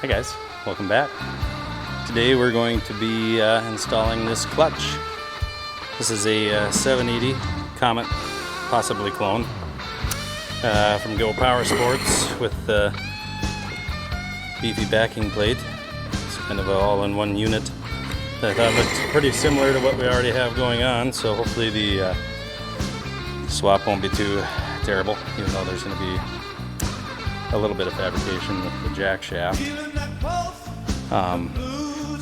Hi guys, welcome back. Today we're going to be installing this clutch. This is a 780 Comet, possibly clone, from Go Power Sports with the beefy backing plate. It's kind of an all-in-one unit that I thought looked pretty similar to what we already have going on, so hopefully the swap won't be too terrible, even though there's going to be a little bit of fabrication with the jack shaft.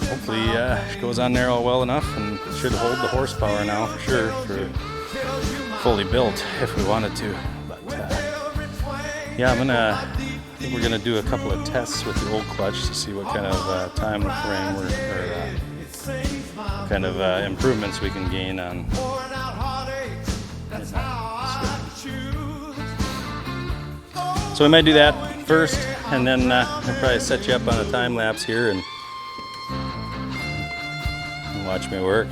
Hopefully it goes on there all well enough and should hold the horsepower now for sure, for fully built if we wanted to. But yeah, I think we're gonna do a couple of tests with the old clutch to see what kind of time frame what kind of improvements we can gain on. So we might do that first, and then I'll probably set you up on a time lapse here and watch me work.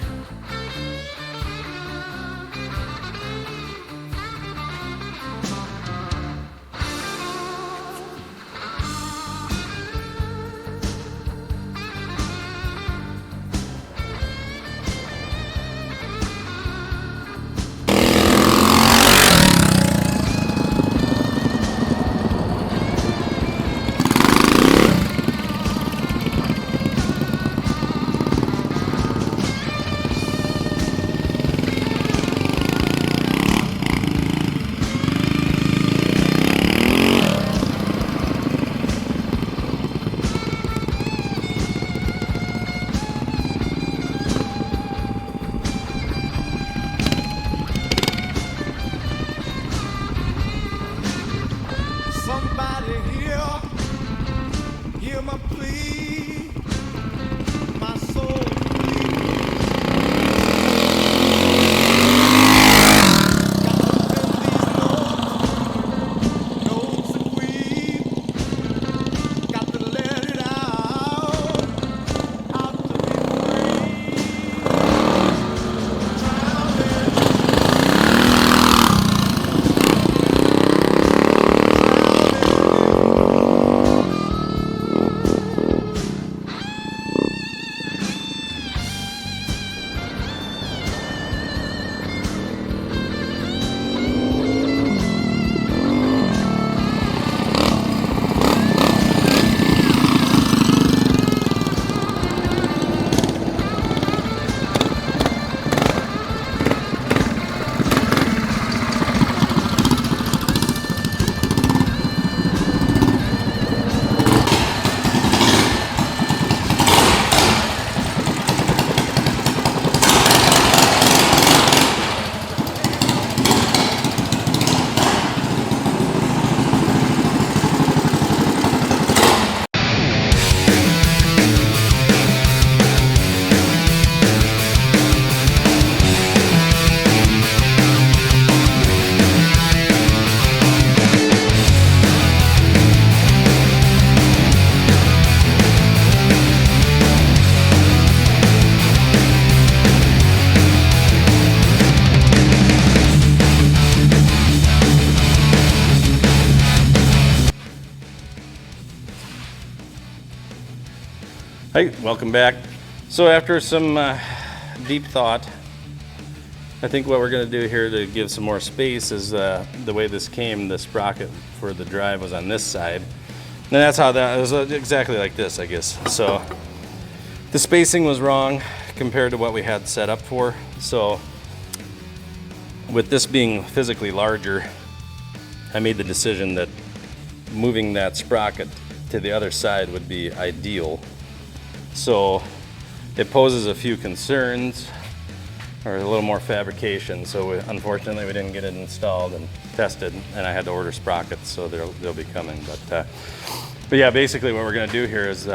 My plea, my soul Hey, welcome back. So after some deep thought, I think what we're going to do here to give some more space is the way this came, the sprocket for the drive was on this side. And that's how that was, exactly like this, I guess. So the spacing was wrong compared to what we had set up for. So with this being physically larger, I made the decision that moving that sprocket to the other side would be ideal. So it poses a few concerns, or a little more fabrication. So unfortunately we didn't get it installed and tested, and I had to order sprockets, so they'll be coming. But yeah, basically what we're going to do here is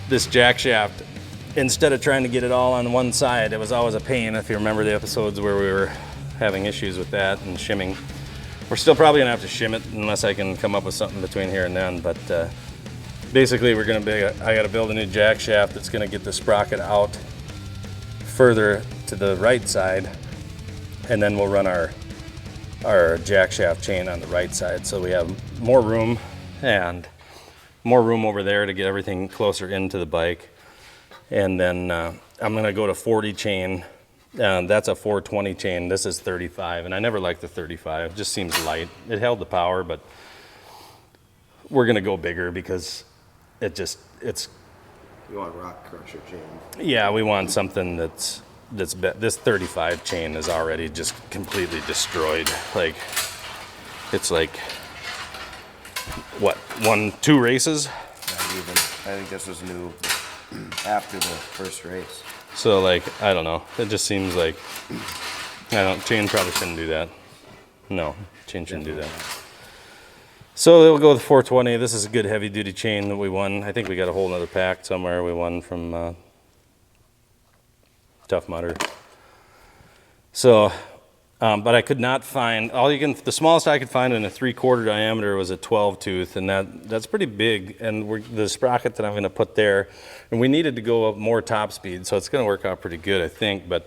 this jack shaft, instead of trying to get it all on one side, it was always a pain. If you remember the episodes where we were having issues with that and shimming, we're still probably gonna have to shim it unless I can come up with something between here and then. But basically I gotta build a new jack shaft that's gonna get the sprocket out further to the right side, and then we'll run our jack shaft chain on the right side, so we have more room and more room over there to get everything closer into the bike. And then I'm gonna go to 40 chain. That's a 420 chain. This is 35, and I never liked the 35. It just seems light. It held the power, but we're gonna go bigger because it's. You want rock crusher chain? Yeah, we want something this 35 chain is already just completely destroyed. Like, it's like what, 2 races? Not even. I think this was new after the first race. So like, I don't know. It just seems like chain probably shouldn't do that. No, chain shouldn't do that. So we'll go with 420. This is a good heavy duty chain that we won. I think we got a whole nother pack somewhere we won from Tough Mudder. So, but I could not find, the smallest I could find in a 3/4 diameter was a 12 tooth, and that's pretty big. And the sprocket that I'm gonna put there, and we needed to go up more top speed, so it's gonna work out pretty good, I think. But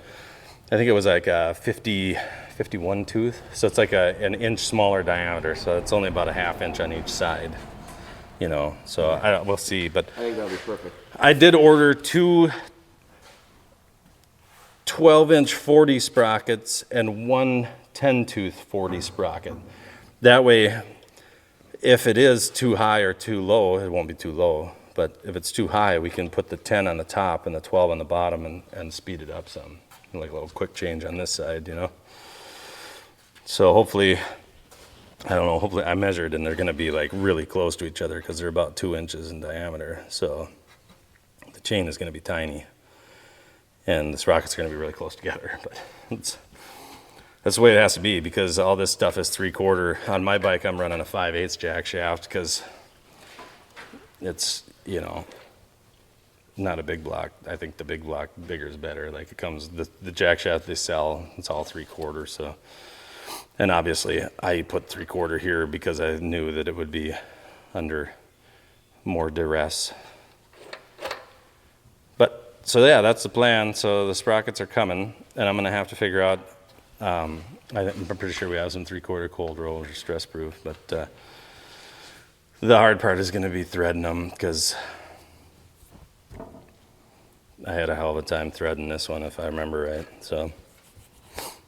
I think it was like a 51 tooth, so it's like an inch smaller diameter, so it's only about a 1/2 inch on each side, you know. So we'll see, but I think that'll be perfect. I did order 2 12-inch 40 sprockets and 1 10-tooth 40 sprocket. That way, if it is too high or too low, it won't be too low, but if it's too high, we can put the 10 on the top and the 12 on the bottom and speed it up some, like a little quick change on this side, you know. So hopefully, I don't know, hopefully I measured and they're gonna be like really close to each other because they're about 2 inches in diameter. So the chain is gonna be tiny and the sprockets are gonna be really close together. But that's the way it has to be because all this stuff is 3/4. On my bike, I'm running a 5/8 jack shaft because it's, you know, not a big block. I think the big block, bigger is better. Like it comes, the jack shaft they sell, it's all 3/4, so. And obviously, I put 3/4 here because I knew that it would be under more duress. But, so yeah, that's the plan. So the sprockets are coming, and I'm gonna have to figure out, I'm pretty sure we have some 3/4 cold rolls or stress proof, but the hard part is gonna be threading them because I had a hell of a time threading this one, if I remember right, so.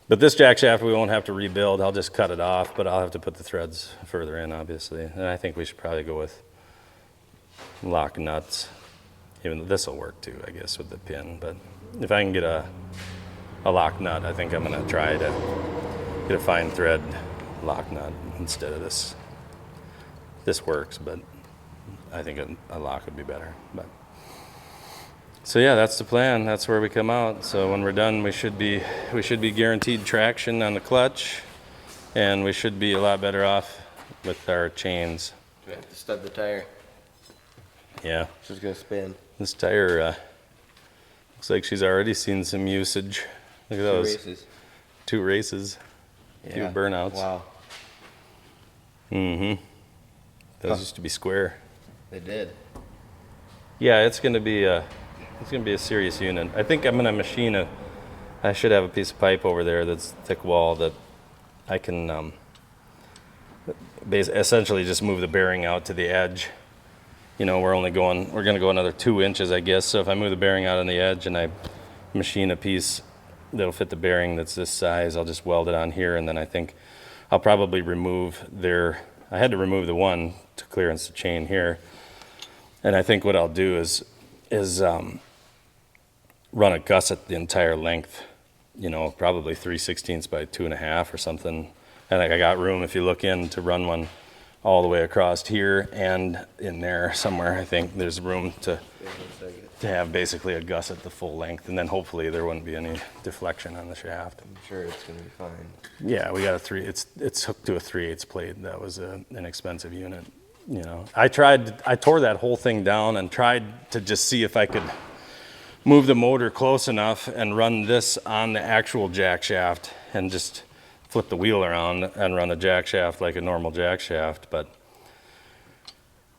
But this jack shaft we won't have to rebuild. I'll just cut it off, but I'll have to put the threads further in, obviously. And I think we should probably go with lock nuts. Even though this will work too, I guess, with the pin. But if I can get a lock nut, I think I'm gonna try to get a fine thread lock nut instead of this. This works, but I think a lock would be better. But so yeah, that's the plan. That's where we come out. So when we're done, we should be guaranteed traction on the clutch, and we should be a lot better off with our chains. We have to stud the tire. Yeah. It's just gonna spin. This tire looks like she's already seen some usage. Look at those. 2 races. 2 races. Yeah. 2 burnouts. Wow. Mm-hmm. Those used to be square. They did. Yeah, it's gonna be a serious unit. I think I'm gonna machine I should have a piece of pipe over there that's thick wall that I can essentially just move the bearing out to the edge. You know, we're gonna go another 2 inches, I guess. So if I move the bearing out on the edge and I machine a piece that'll fit the bearing that's this size, I'll just weld it on here, and then I think I'll probably remove I had to remove the one to clearance the chain here. And I think what I'll do is run a gusset the entire length, you know, probably 3/16 by 2.5 or something. And I got room, if you look in, to run one all the way across here and in there somewhere. I think there's room to have basically a gusset the full length, and then hopefully there wouldn't be any deflection on the shaft. I'm sure it's gonna be fine. Yeah, we got it's hooked to a 3/8 plate. That was an expensive unit. You know, I tore that whole thing down and tried to just see if I could move the motor close enough and run this on the actual jack shaft and just flip the wheel around and run the jack shaft like a normal jack shaft, but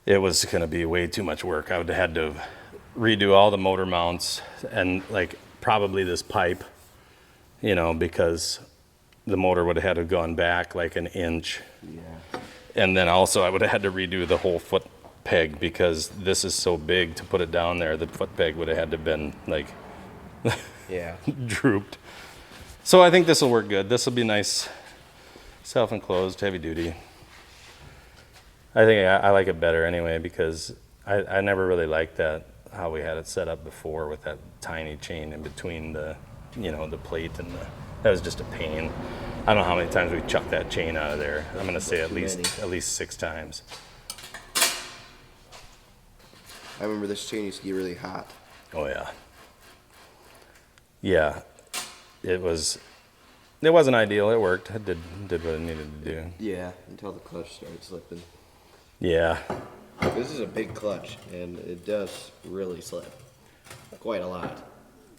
it was gonna be way too much work. I would have had to redo all the motor mounts and like probably this pipe, you know, because the motor would have had to have gone back like an inch. Yeah. And then also I would have had to redo the whole foot peg because this is so big to put it down there. The foot peg would have had to been like Yeah. drooped. So I think this will work good. This will be nice, self-enclosed, heavy duty. I think I like it better anyway because I never really liked that, how we had it set up before with that tiny chain in between the, the plate and that was just a pain. I don't know how many times we chucked that chain out of there. I'm gonna say at least 6 times. I remember this chain used to get really hot. Oh yeah. Yeah. It wasn't ideal. It worked. It did what it needed to do. Yeah, until the clutch started slipping. Yeah. This is a big clutch, and it does really slip. Quite a lot.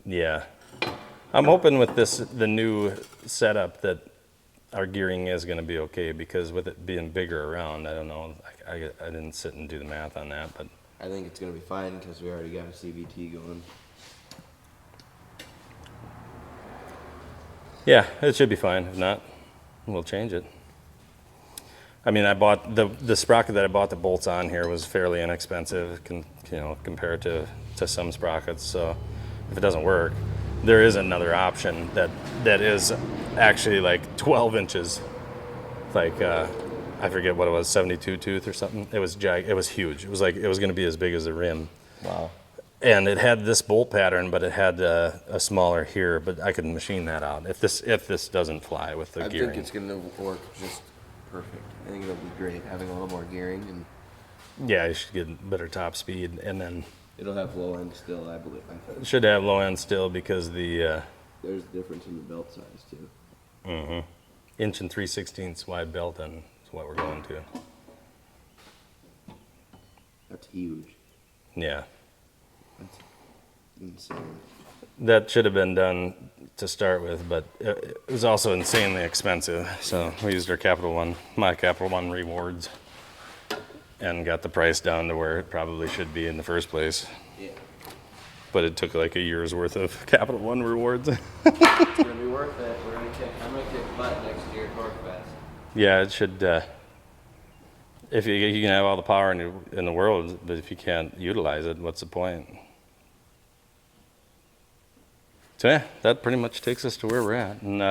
Yeah. I'm hoping with the new setup that our gearing is going to be okay because with it being bigger around, I don't know. I didn't sit and do the math on that, but I think it's going to be fine because we already got a CVT going. yeah, it should be fine. If not, we'll change it. I mean, I bought the sprocket that I bought the bolts on here was fairly inexpensive, compared to some sprockets. So if it doesn't work, there is another option that is actually like 12 inches, like I forget what it was, 72 tooth or something. It was it was huge. It was like it was going to be as big as the rim. Wow. And it had this bolt pattern, but it had a smaller here. But I could machine that out if this doesn't fly with the gearing. I think it's going to work just perfect. I think it'll be great having a little more gearing, and Yeah, you should get better top speed, and then it'll have low end still, I believe. it should have low end still because the There's a difference in the belt size too. 1 3/16 wide belt on is what we're going to. That's huge. Yeah, That's insane. that should have been done to start with, but it was also insanely expensive. So we used my Capital One rewards, and got the price down to where it probably should be in the first place. Yeah. But it took like a year's worth of Capital One rewards. It's gonna be worth it. I'm gonna kick butt next year at Torque Fest. Yeah, it should. If you can have all the power in the world, but if you can't utilize it, what's the point? So yeah, that pretty much takes us to where we're at, and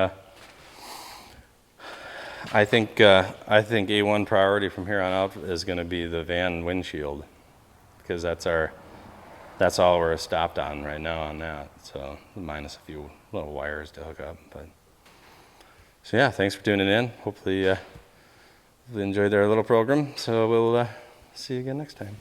I think A1 priority from here on out is going to be the van windshield, because that's all we're stopped on right now on that. So minus a few little wires to hook up, but so yeah, thanks for tuning in. Hopefully, you enjoyed our little program. So we'll see you again next time.